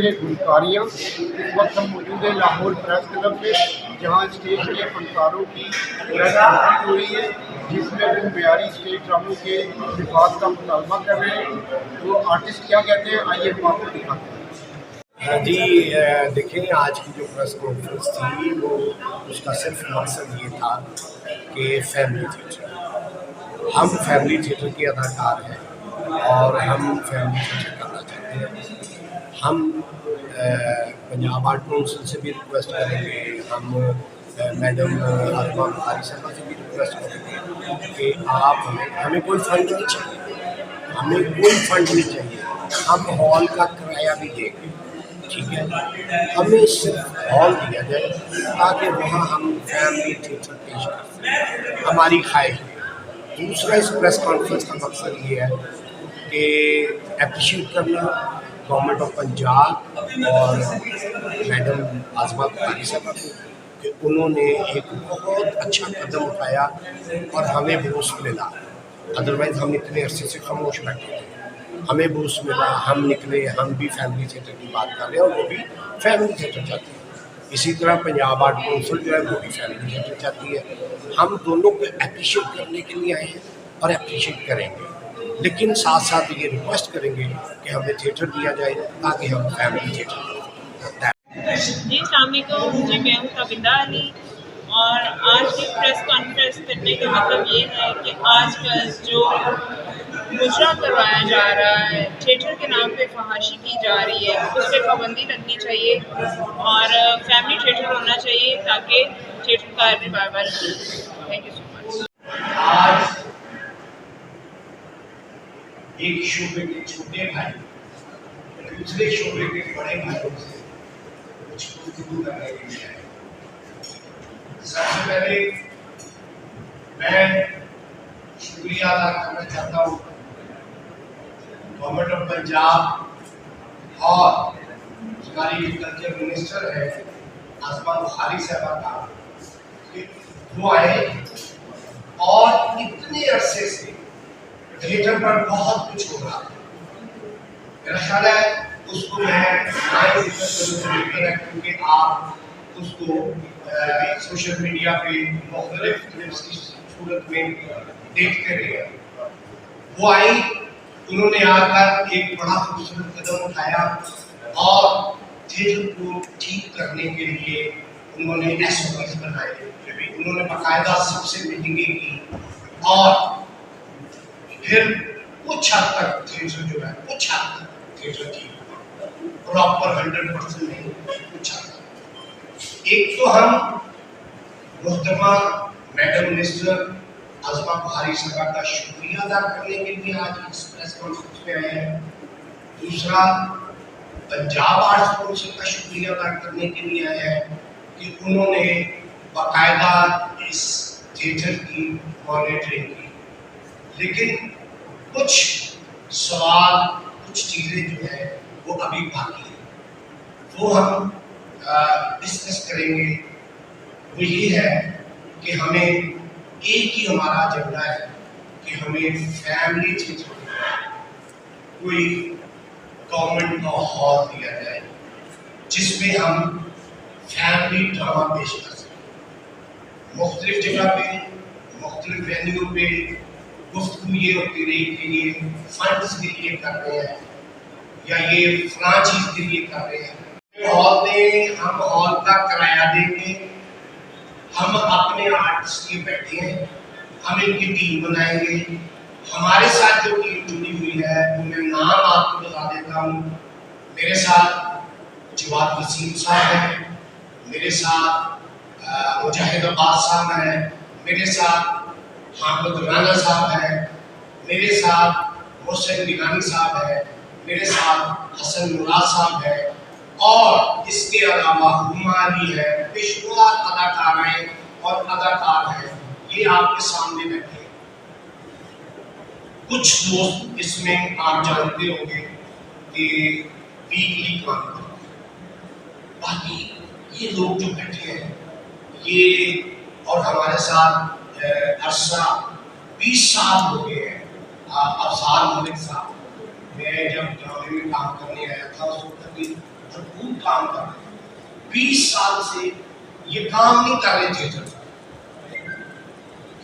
हैं गुलकारियाँ। इस वक्त हम मौजूद हैं लाहौर प्रेस क्लब में, जहाँ स्टेज के फनकारों की प्रेस कॉन्फ्रेंस हो रही है, जिसमें वो म्यारी स्टेज ड्रामों के हिफाज का मुतालबा कर रहे हैं। वो आर्टिस्ट क्या कहते हैं, आइए हम आपको दिखाते हैं। हाँ जी, देखिए आज की जो प्रेस कॉन्फ्रेंस थी वो उसका सिर्फ मकसद ये था कि फैमिली थिएटर, हम फैमिली थिएटर के अदाकार हैं और हम फैमिली थिएटर करना चाहते हैं। हम पंजाब आर्ट काउंसिल से भी रिक्वेस्ट करेंगे, हम मैडम आसमा बुखारी साहबा से भी रिक्वेस्ट करेंगे कि आप हमें कोई फंड नहीं चाहिए, हमें कोई फंड नहीं चाहिए, हम हॉल का किराया भी देंगे, ठीक है। हमें सिर्फ हॉल दिया जाए ताकि वहाँ हम फैमिली थिएटर पेश कर सकें, हमारी ख्वाहिश है। दूसरा इस प्रेस कॉन्फ्रेंस का मकसद ये है कि अप्रिशिएट करना गवर्नमेंट ऑफ पंजाब और मैडम आसमा बुखारी साहब को कि उन्होंने एक बहुत अच्छा कदम उठाया और हमें बूस्ट मिला। अदरवाइज़ हम इतने अरसे से खामोश बैठे थे, हमें बूस्ट मिला, हम निकले, हम भी फैमिली थिएटर की बात कर रहे हैं और वो भी फैमिली थिएटर चाहती है। इसी तरह पंजाब आर्ट काउंसिल जो है वो भी फैमिली थिएटर चाहती है। हम दोनों को अप्रिशिएट करने के लिए आए हैं और अप्रिशिएट करेंगे, लेकिन साथ साथ ये रिक्वेस्ट करेंगे कि हमें थिएटर दिया जाए ताकि हम फैमिली थिएटर जी अस्सलामुअलैकुम। जी मैं हूँ तबिंदा अली और आज की प्रेस कॉन्फ्रेंस करने का मतलब ये है कि आजकल जो मुजरा करवाया जा रहा है, थिएटर के नाम पे फहाशी की जा रही है, उस पर पाबंदी लगनी चाहिए और फैमिली थिएटर होना चाहिए ताकि थिएटर का रिवाइवल हो। Thank you so much. आज एक शोबे के छोटे भाई दूसरे शोबे के बड़े भाइयों से कुछ गुफ्तगू करने के लिए आए। सबसे पहले मैं शुक्रिया अदा करना चाहता हूँ गवर्नमेंट ऑफ पंजाब और हमारी कल्चर मिनिस्टर है आसमा बुखारी साहबा का कि वो आए और इतने अरसे से थिएटर पर बहुत कुछ हो रहा है। मेरा ख्याल है उसको मैं क्योंकि आप उसको सोशल मीडिया पे मुख्तलिफ क्लिप्स की सूरत में देखते रहे। वो आई, उन्होंने आकर एक बड़ा खूबसूरत कदम उठाया और थिएटर को ठीक करने के लिए उन्होंने SOPs बनाए, उन्होंने बाकायदा सबसे मीटिंगें की और फिर कुछ हद तक थिएटर जो है कुछ हद तक थिएटर की प्रॉपर 100% नहीं, कुछ हद तक। एक तो हम मुहतरमा मैडम मिनिस्टर आसमा बुखारी साहबा का शुक्रिया अदा करने के लिए आज इस प्रेस कॉन्फ्रेंस में आए हैं। दूसरा पंजाब आर्ट्स काउंसिल का शुक्रिया अदा करने के लिए आए हैं कि उन्होंने बाकायदा इस थिएटर की मॉनिटरिंग की। लेकिन कुछ सवाल, कुछ चीज़ें जो है वो अभी बाकी है, वो हम डिस्कस करेंगे। वो ये है कि हमें एक ही हमारा एजेंडा है कि हमें फैमिली थिएटर कोई गवर्नमेंट का हॉल दिया जाए जिसमें हम फैमिली ड्रामा पेश कर सकें। मुख्तलिफ जगह पे, मुख्तलिफ वेन्यू पे गुफ्तगू ये होती रही कि ये फंड्स के लिए कर रहे हैं या ये फलां चीज़ के लिए कर रहे हैं। हॉल में हम हॉल का किराया देंगे, हम अपने आर्टिस्ट के बैठे हैं, हम इनकी टीम बनाएंगे। हमारे साथ जो टीम जुड़ी हुई है उनमें नाम आपको बता देता हूँ। मेरे साथ जवाद वसीम साहब हैं, मेरे साथ मुजाहिद अब्बास साहब हैं, मेरे साथ हामिद राना साहब हैं, मेरे साथ मोहसिन गिलानी साहब हैं, मेरे साथ हसन मुराद साहब हैं और इसके अलावा हुमारी है, पेशेवर अदाकार हैं और अदाकार हैं, ये आपके सामने बैठे हैं। कुछ दोस्त इसमें आप जानते होंगे कि वीकली काम करते हैं। बाकी ये लोग जो बैठे हैं ये और हमारे साथ अरसा 20 साल हो गए हैं। अफसार मलिक साहब, मैं जब ड्रामे में काम करने आया था उस वक्त भी काम कर रहे हैं। 20 साल से ये काम नहीं कर रहे थिएटर,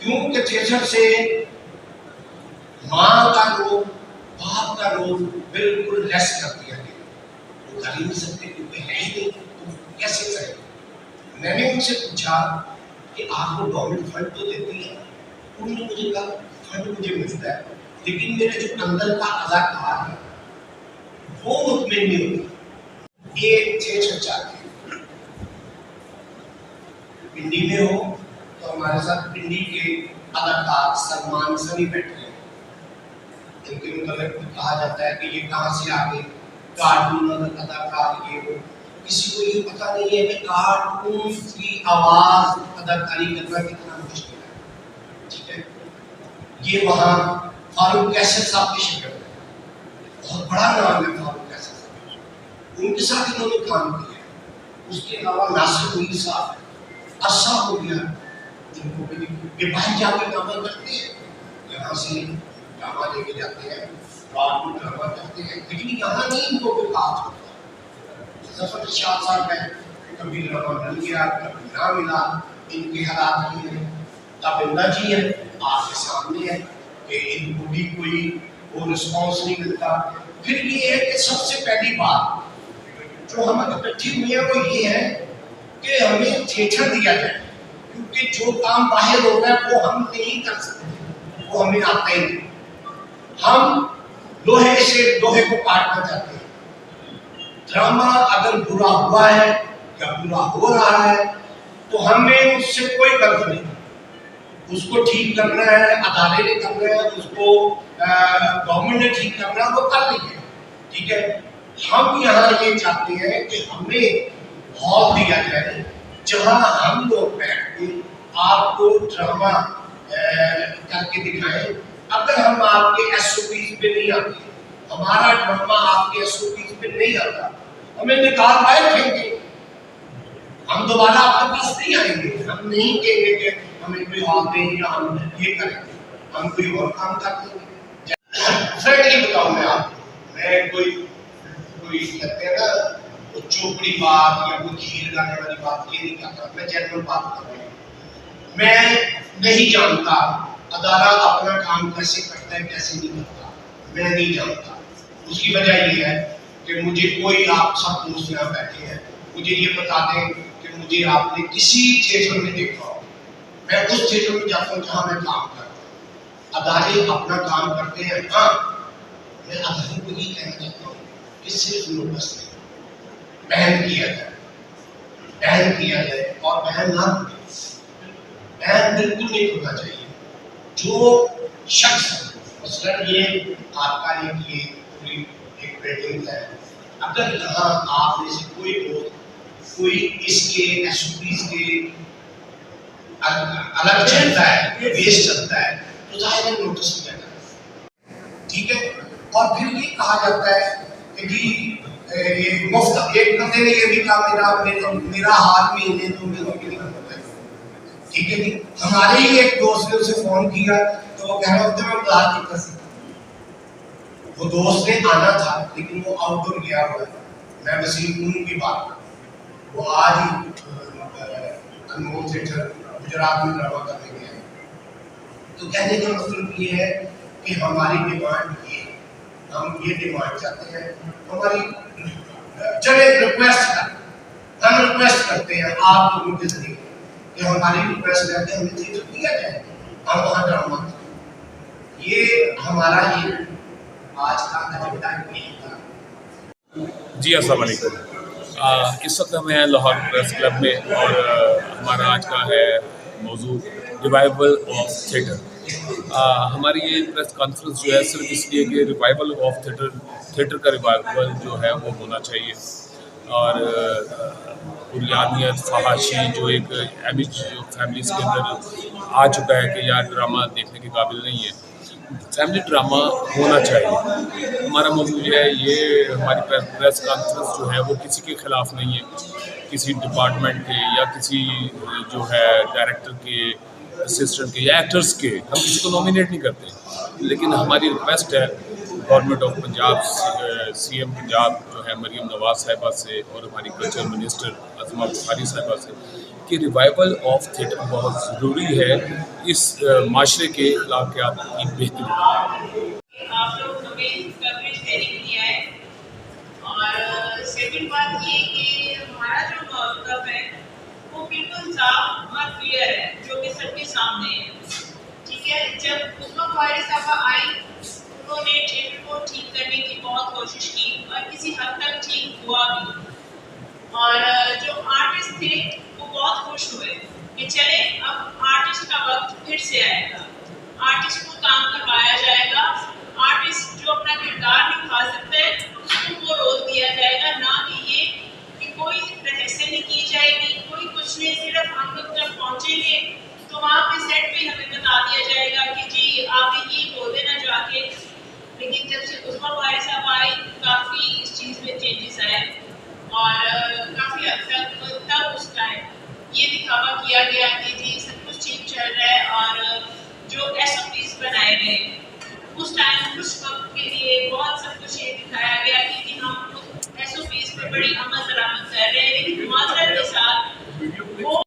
क्योंकि थिएटर से माँ का रोल, बाप का रोल बिल्कुल लेस कर दिया गया। वो कर ही नहीं सकते क्योंकि है ही नहीं, तो कैसे करें। मैंने उनसे पूछा कि आपको गवर्नमेंट फंड तो देती है? उन्होंने मुझे कहा फंड मुझे मिलता है, लेकिन मेरे जो अंदर का अदाकार है वो मुतमिन नहीं होता। एक थिएटर चाहते पिंडी में हो तो हमारे साथ पिंडी के अदाकार सलमान सनी बैठे हैं। इनके मुताबिक कहा जाता है कि ये कहाँ से आ गए, कार्टून अदाकार ये वो। किसी को ये पता नहीं है कि कार्टून की आवाज अदाकारी करना कितना मुश्किल है। ठीक है, ये वहाँ फारूक कैसर साहब की शिरकत है, बहुत बड़ा नाम है फारूक कैसर साहब, उनके साथ इन्होंने काम किया। उसके अलावा नासिर मीर साहब अरसा हो गया, जिनको भी बाहर जाके ड्रामा करते हैं, यहाँ से ड्रामा लेके जाते हैं, कार्टून ड्रामा करते हैं, लेकिन यहाँ नहीं इनको कोई बात होता। जफर शाह साहब है, कभी ड्रामा मिल गया कभी ना मिला, इनके हालात नहीं है। ताबिंदा जी है आपके सामने है कि इनको भी कोई वो रिस्पॉन्स नहीं मिलता। फिर ये है कि सबसे पहली बात जो हम इकट्ठी हुई है वो ये है कि हमें थिएटर दिया जाए, क्योंकि जो काम बाहर होता है वो हम नहीं कर सकते, वो हमें आता ही नहीं। हम लोहे से लोहे को काटना चाहते हैं। ड्रामा अगर बुरा हुआ है या बुरा हो रहा है तो हमें उससे कोई गलत नहीं, उसको ठीक करना है, अदालत ने करना है, उसको गवर्नमेंट ने ठीक करना है, वो कर लीजिए। ठीक है, हम यहाँ ये चाहते हैं कि हमें हॉल दिया जाए जहाँ हम लोग बैठ के आपको ड्रामा करके दिखाएं। अगर हम आपके SOPs पे नहीं आते, हमारा ड्रामा आपके SOPs पे नहीं आता, हमें निकाल बाहर फेंके, हम दोबारा आपके पास नहीं आएंगे। हम नहीं कहेंगे कि हमें कोई हॉल दें या हम ये करेंगे, हम कोई और काम कर देंगे। फ्रेंडली बताऊं मैं आपको, मैं कोई कहते हैं ना वो चोपड़ी बात या कोई खीर गाने वाली बात ये नहीं करता, मैं जनरल बात कर रहा हूँ। मैं नहीं जानता अदारा अपना काम कैसे करता है कैसे नहीं करता, मैं नहीं जानता। उसकी वजह ये है कि मुझे कोई, आप सब दोस्त यहाँ बैठे हैं, मुझे ये बता दें कि मुझे आपने किसी थिएटर में देखा हो, मैं उस थिएटर में जाता हूँ जहाँ मैं काम करता हूँ। अदारे अपना काम करते हैं। हाँ, मैं अदारे को ये कहना चाहता हूँ कि सिर्फ नोटिस नहीं, बैन किया जाए, बैन किया जाए और बैन ना, बैन बिल्कुल नहीं होना चाहिए। जो शख्स मसलन ये आपका ये पूरी एक बिल्डिंग है, अगर यहाँ आप में से कोई इसके SOPs के अलग चलता है, वेस्ट चलता है, तो जाहिर है नोटिस किया जाता है। ठीक है, और फिर ये कहा जाता है कि जी मुफ्त, एक बंदे ने ये भी कहा मेरा हाल महीने 2 महीनों के लिए होता है। ठीक है जी, हमारे ही एक दोस्त ने उसे फोन किया तो वो कह रहा होता मैं बाहर नहीं कर सकता। वो दोस्त ने आना था लेकिन वो आउटडोर गया हुआ है। मैं वसीम की बात कर, वो आज ही अनमोल थिएटर गुजरात में ड्रामा करने गया है। तो कहने का मतलब ये है कि हमारी डिमांड ये, हम ये डिमांड चाहते हैं, हमारी चले हम रिक्वेस्ट करते हैं आप लोगों के जरिए कि हमारी रिक्वेस्ट करते हैं हमें थिएटर दिया जाए, हम वहाँ ड्रामा करें। ये हमारा ये आज का एजेंडा नहीं था। जी अस्सलाम वालेकुम। इस वक्त हम हैं लाहौर प्रेस क्लब में और हमारा आज का है मौजू रिवाइवल ऑफ थिएटर। हमारी ये प्रेस कॉन्फ्रेंस जो है सिर्फ इसलिए कि रिवाइवल ऑफ थिएटर का रिवाइवल जो है वो होना चाहिए और बुनियादियत फहाशी जो एक एमिज जो फैमिलीज़ के अंदर आ चुका है कि यार ड्रामा देखने के काबिल नहीं है, फैमिली ड्रामा होना चाहिए। हमारा मौजूद है ये, हमारी प्रेस कॉन्फ्रेंस जो है वो किसी के ख़िलाफ़ नहीं है, किसी डिपार्टमेंट के या किसी जो है डायरेक्टर के, असिस्टेंट के या एक्टर्स के, हम किसी को नॉमिनेट नहीं करते, लेकिन हमारी रिक्वेस्ट है government of Punjab, CM Punjab जो है मरीम नवाज साहिबा से और हमारी कल्चर मिनिस्टर अज़मा बुखारी साहिबा से कि रिवाइवल ऑफ थिएटर बहुत ज़रूरी है इस माशरे के अखलाकियात की बेहतरी। आप लोग हमें कवरेज देने के लिए आए और सेकंड बात ये कि हमारा जो मौक़िफ़ है वो बिल्कुल साफ और क्लियर है, जो कि सबके सामने है। ठीक है, जब उस्मा बुखारी साहबा आई उन्होंने थिएटर को ठीक करने की बहुत कोशिश की और किसी हद तक ठीक हुआ भी। और जो आर्टिस्ट थे वो बहुत खुश हुए कि चले अब आर्टिस्ट का वक्त फिर से आएगा, आर्टिस्ट को काम करवाया जाएगा, आर्टिस्ट जो अपना किरदार निभा सकता है उसको वो रोल दिया जाएगा, ना कि ये कि कोई रिहर्सल नहीं की जाएगी, कोई कुछ नहीं, सिर्फ हम लोग जब पहुँचेंगे तो वहाँ पे सेट पे हमें बता दिया जाएगा कि जी आप ये बोल देना जाके। लेकिन जब से उस्मा बुखारी साहब आई काफ़ी इस चीज़ में चेंजेस आए और काफ़ी हद तक तब उस टाइम ये दिखावा किया गया कि जी सब कुछ ठीक चल रहा है और जो SOPs बनाए गए उस टाइम उस वक्त के लिए बहुत सब कुछ ये दिखाया गया कि हम SOPs पे बड़ी अमल दरामद कर रहे हैं, लेकिन माजरत के साथ वो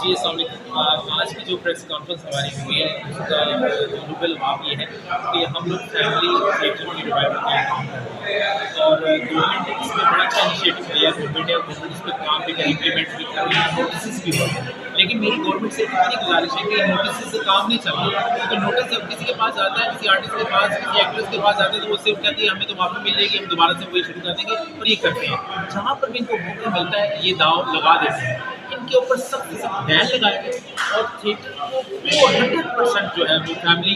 जी आज की जो प्रेस कॉन्फ्रेंस हमारी हुई है उसका मुकम्मल भाव ये है कि हम लोग फैमिली थिएटर की रिवाइवल का काम कर रहे हैं और गवर्नमेंट ने इसमें बड़ा अच्छा इनिशिएटिव लिया। गवर्नमेंट इस पर काम भी कर इम्प्लीमेंट भी कर रही है, नोटिस भी हो रहे हैं। लेकिन मेरी गवर्नमेंट से इतनी गुजारिश है कि नोटिस से काम नहीं चल रहा। तो नोटिस जब किसी के पास आता है, किसी आर्टिस्ट के पास, किसी एक्ट्रेस के पास आता है तो वो सिर्फ कहती है हमें तो माफ़ी मिल जाएगी, हम दोबारा से वही शुरू कर देंगे और ये करते हैं। जहाँ पर भी इनको मौका मिलता है ये दाव लगा देते हैं, इनके ऊपर सख्त सख्त बैन लगाए गए और थिएटर को 100% जो है वो फैमिली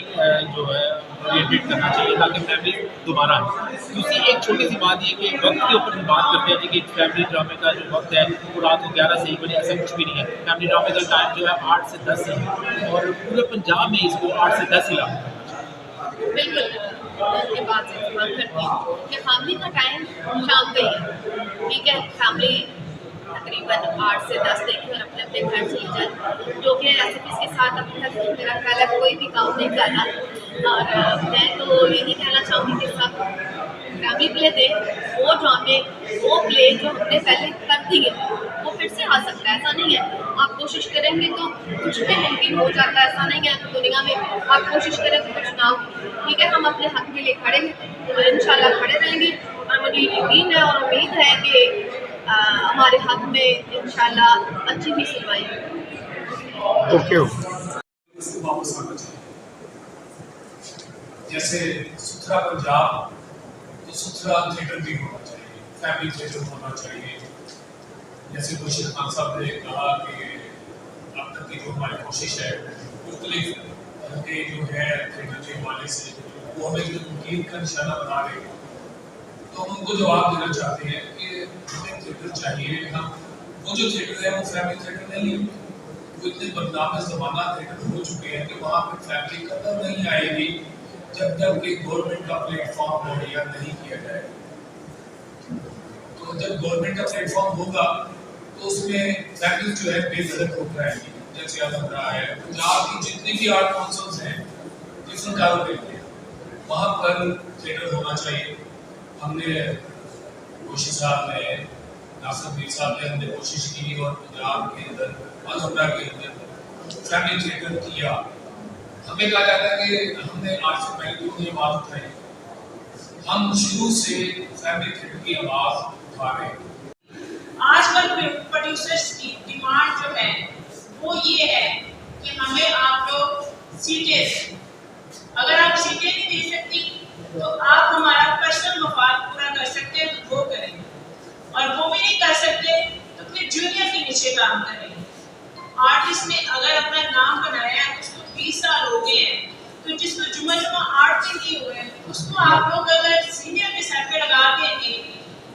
जो है ओरिएंटेड करना चाहिए ताकि फैमिली दोबारा आए। दूसरी एक छोटी सी बात ये कि वक्त के ऊपर हम बात करते हैं कि फैमिली ड्रामे का जो वक्त है वो रात को 11 से 1 बजे, ऐसा कुछ भी नहीं है। फैमिली ड्रामे का टाइम जो है 8 से 10 है और पूरे पंजाब में इसको 8 से 10 ही लागू करना चाहिए। बिल्कुल, ये बात से बात करती हूँ कि फैमिली का टाइम शाम का ही है। ठीक है, फैमिली तकरीबन 8 से 10 देखें और अपने अपने घर चले जाए, जो कि SOPs के साथ अपने घर मेरा ख्याल है कोई भी काम नहीं करना। और मैं तो यही कहना चाहूँगी कि सब फैमिली प्ले दें, वो ड्रामे वो प्ले जो हमने पहले कर दिए वो फिर से आ सकता है। ऐसा नहीं है आप कोशिश करेंगे तो कुछ भी मुमकिन हो जाता है, ऐसा नहीं है दुनिया में आप कोशिश करें तो कुछ ना हो। ठीक है, हम अपने हक के लिए खड़े हैं और इंशाल्लाह खड़े रहेंगे और मुझे यकीन है और उम्मीद है कि हमारे हक में इंशाल्लाह अच्छी भी सुनवाई होगी। ओके वापस आना चाहिए। जैसे सुथरा पंजाब तो सुथरा थिएटर भी होना चाहिए, फैमिली थिएटर होना चाहिए। जैसे खुर्शीद खान साहब ने कहा कि अब तक की जो हमारी कोशिश है मुख्तलिफ के जो है थिएटर के हवाले से वो हमें जो तनकीद का निशाना बना रहे हैं, तो हम उनको जवाब देना चाहते हैं कि हमें थिएटर चाहिए। हम वो जो थिएटर है वो फैमिली थिएटर नहीं है, वो इतने बदनाम ज़माना थिएटर हो चुके हैं कि वहाँ पर फैमिली कदर नहीं आएगी जब तक कि गवर्नमेंट का प्लेटफॉर्म मुहैया नहीं किया जाए। तो जब गवर्नमेंट का प्लेटफॉर्म होगा तो उसमें फैमिली जो है बेधड़क हो जाएगी। जैसे अब लग रहा है पंजाब की जितनी भी आर्ट काउंसिल्स हैं डिफरेंट कारोबार के, वहाँ पर थिएटर होना चाहिए। हमने कोशिश साहब ने, नासिर मीर साहब ने हमने कोशिश की और पंजाब के अंदर अलहमरा के अंदर फैमिली थिएटर किया। हमें कहा जाता है कि हमने आज से पहले क्यों ये बात उठाई, हम शुरू से फैमिली थिएटर की आवाज़ उठा रहे हैं। आजकल प्रोड्यूसर्स की डिमांड जो है वो ये है कि हमें आप लोग सीटें दें। अगर आप सीटें नहीं दे सकती तो आप हमारा पर्सनल मफाद पूरा कर सकते हैं तो वो करें, और वो भी नहीं कर सकते तो फिर जूनियर के नीचे काम करें। आर्टिस्ट ने अगर अपना नाम बनाया है उसको 20 साल हो गए हैं, तो जिसको जुम्मा आर्ट के लिए हुए हैं उसको आप लोग अगर सीनियर के सर पे लगा देंगे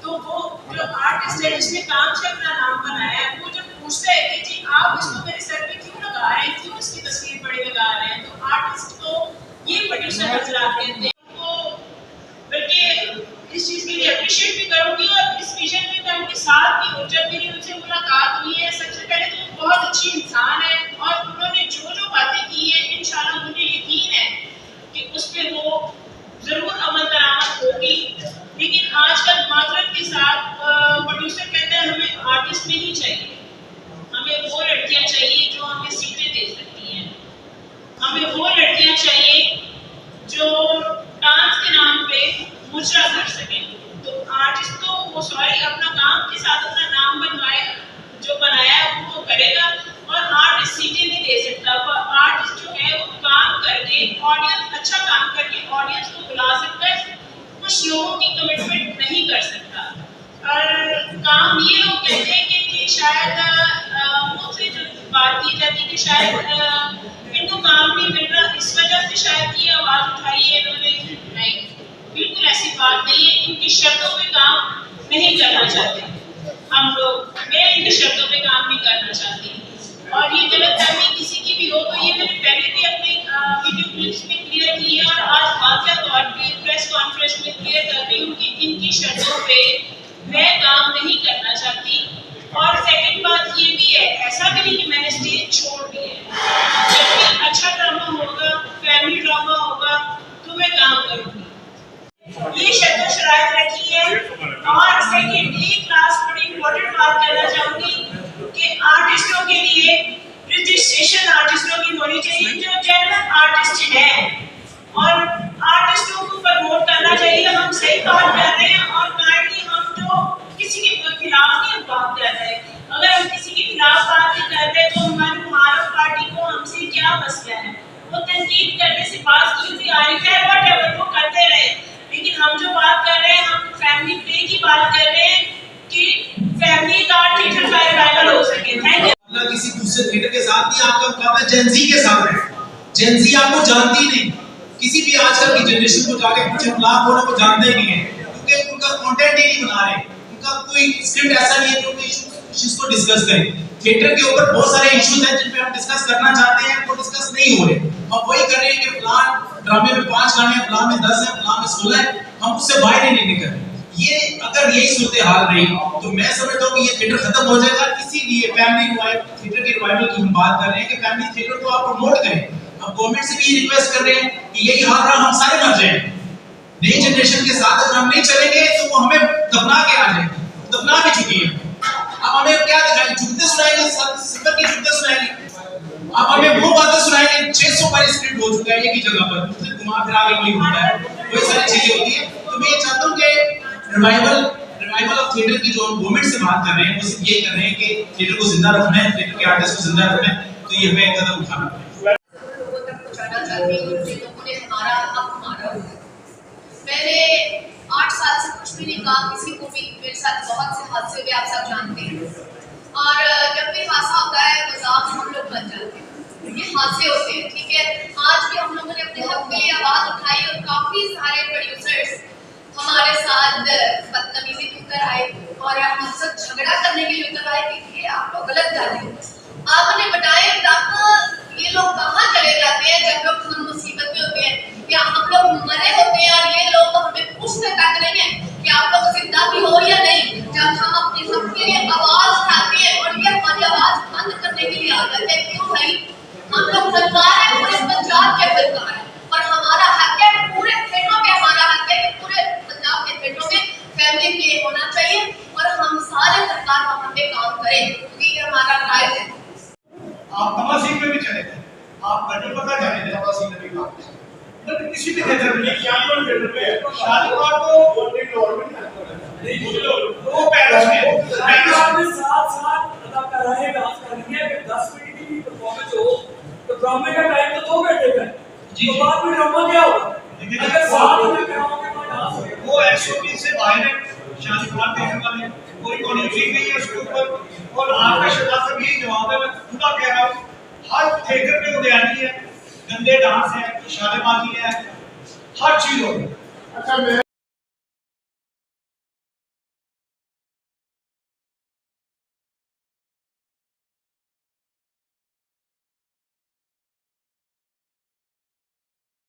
तो वो जो आर्टिस्ट है जिसने काम से अपना नाम बनाया है वो जब पूछता है कि जी आप इसको मेरे सर पे क्यों लगा रहे हैं, क्यों इसकी तस्वीर बड़ी लगा रहे हैं, तो आर्टिस्ट को ये प्रोड्यूसर नजर आते हैं। तो बल्कि इस चीज़ के लिए अप्रिशिएट भी करूँगी और इस विजन में मैं उनके साथ भी हूँ। जब मेरी उनसे मुलाकात हुई है सबसे पहले तो वो बहुत अच्छी इंसान है और उन्होंने जो जो बातें की है इंशाल्लाह मुझे यकीन है कि उस पर वो ज़रूर कि शायद इनको काम नहीं मिल रहा, इस वजह से शायद ये आवाज़ उठाई है इन्होंने। नहीं, बिल्कुल ऐसी बात नहीं है। इनकी शर्तों पे काम नहीं करना चाहते हम लोग, मैं इनकी शर्तों पे काम नहीं करना चाहती। और ये गलतफहमी किसी की भी हो तो ये मैंने पहले भी अपने वीडियो क्लिप्स में क्लियर की है और आज वाक़या तौर पे प्रेस कॉन्फ्रेंस में क्लियर कर रही हूँ कि इनकी शर्तों पे मैं काम नहीं करना चाहती। और सेकंड बात ये भी है, ऐसा भी नहीं कि मैंने स्टेज छोड़ दी है। जब भी अच्छा ड्रामा होगा, फैमिली ड्रामा होगा तो मैं काम करूँगी। ये शर्त शराइत रखी है। और सेकंड, एक लास्ट बड़ी इम्पोर्टेंट बात करना चाहूँगी कि आर्टिस्टों के लिए रजिस्ट्रेशन आर्टिस्टों की होनी चाहिए जो जेन्युइन आर्टिस्ट हैं, और आर्टिस्टों को प्रमोट करना चाहिए। हम सही बात कर रहे हैं और काइंडली हम जो किसी के खिलाफ नहीं बात कर रहे। अगर हम किसी के खिलाफ बात नहीं कर रहे तो हमारी मुहारफ पार्टी को हमसे क्या मसला है? वो तनकीद करने से बात की थी आ रही है, व्हाटएवर वो करते रहे, लेकिन हम जो बात कर रहे हैं हम फैमिली प्ले की बात कर रहे हैं कि फैमिली का थिएटर का रिवाइवल हो सके। Thank you. किसी दूसरे थिएटर के साथ नहीं, आपका मुकाबला जेनजी के साथ है। जेनजी आपको जानती नहीं, किसी भी आजकल की जनरेशन को जाके कुछ ब्लॉग बोलो वो जानते ही नहीं है, क्योंकि उनका कंटेंट ही नहीं बना रहे, उनका कोई स्क्रिप्ट ऐसा नहीं है कि उनके इश्यूज को डिस्कस करें। थिएटर के ऊपर बहुत सारे इश्यूज हैं जिन पे हम डिस्कस करना चाहते हैं, वो डिस्कस नहीं हो रहे। हम वही कर रहे हैं कि फलां ड्रामे में 5 गाने हैं, फलां में 10 हैं, फलां में 16 हैं, हम उससे बाहर ही नहीं निकल रहे। ये अगर यही सूरत हाल रही तो मैं समझता हूँ कि ये थिएटर खत्म हो जाएगा। इसीलिए फैमिली थिएटर के रिवाइवल की हम बात कर रहे हैं कि फैमिली थिएटर को आप प्रमोट करें। हम गवर्नमेंट से भी रिक्वेस्ट कर रहे हैं कि यही हाल रहा हम सारे मर जाएं। नई जनरेशन के साथ अगर हम नहीं चलेंगे तो वो हमें दफना के आ जाएंगे, दफना भी चुकी है। अब हमें क्या दिखाएंगे? झुकते सुनाएंगे, सिंगर की झुकते सुनाएंगे। अब हमें वो बातें सुनाएंगे। 600 बार स्क्रिप्ट हो चुका है एक ही जगह पर, फिर घुमा फिरा के वही होता है, वही सारी चीजें होती है। तो मैं ये चाहता हूँ कि रिवाइवल ऑफ थिएटर की जो हम गवर्नमेंट से बात कर रहे हैं वो सिर्फ ये कर रहे हैं कि थिएटर को जिंदा रखना है, थिएटर के आर्टिस्ट को जिंदा रखना है, तो ये हमें कदम उठाना है। लोगों तक पहुंचाना चाहती हूँ जिन लोगों ने हमारा हक मारा। मैंने 8 साल से कुछ भी नहीं कहा किसी को भी। मेरे साथ बहुत से हादसे हुए, आप सब जानते हैं, और जब भी हादसा होता है मजाक हम लोग बन जाते हैं। ये हादसे होते हैं, ठीक है। आज भी हम लोगों ने अपने हक के लिए आवाज उठाई और काफी सारे प्रोड्यूसर्स हमारे साथ बदतमीजी भी उतर आए और हमसे झगड़ा करने के लिए उतर आए कि ये आप लोग गलत कर रहे हो। आप उन्हें बताएं तब ये लोग कहाँ चले जाते हैं जब लोग हम मुसीबत में होते हैं, या हम लोग मरे होते हैं और ये लोग हमें पूछने तक नहीं है कि आप लोग जिंदा भी हो या नहीं। जब हम अपने हक के लिए आवाज उठाते हैं और ये हमारी आवाज बंद करने के लिए आ जाते हैं, क्यों भाई? हम लोग फनकार हैं, पूरे पंजाब के फनकार हैं, और हमारा हक है पूरे थिएटरों में, हमारा हक है कि पूरे पंजाब के थिएटरों में फैमिली प्ले होना चाहिए और हम सारे सरकार वहाँ पे काम करें, क्योंकि ये हमारा राइट है। आप तमाशी में भी चले गए, आप गड्ढे पता जाने थे तमाशी में भी काम, लेकिन किसी भी थिएटर में शालीमार को वो पेरिस में साथ अदाकाराएं डांस कर रही है कि 10 मिनट की परफॉर्मेंस हो तो ड्रामे का टाइम तो 2 घंटे का है, तो बाद में ड्रामा क्या होगा? अगर 7 मिनट कराओगे तो डांस होगा। वो एसओपी से बाहर है, शालीमार देखने वाले कोई पॉलिसी नहीं है उसके ऊपर। और आपका शब्द सब यही जवाब है, मैं खुदा कह रहा हूँ, हर थिएटर में उदयानी है, गंदे डांस है, शालेबाजी है, हर चीज होगी।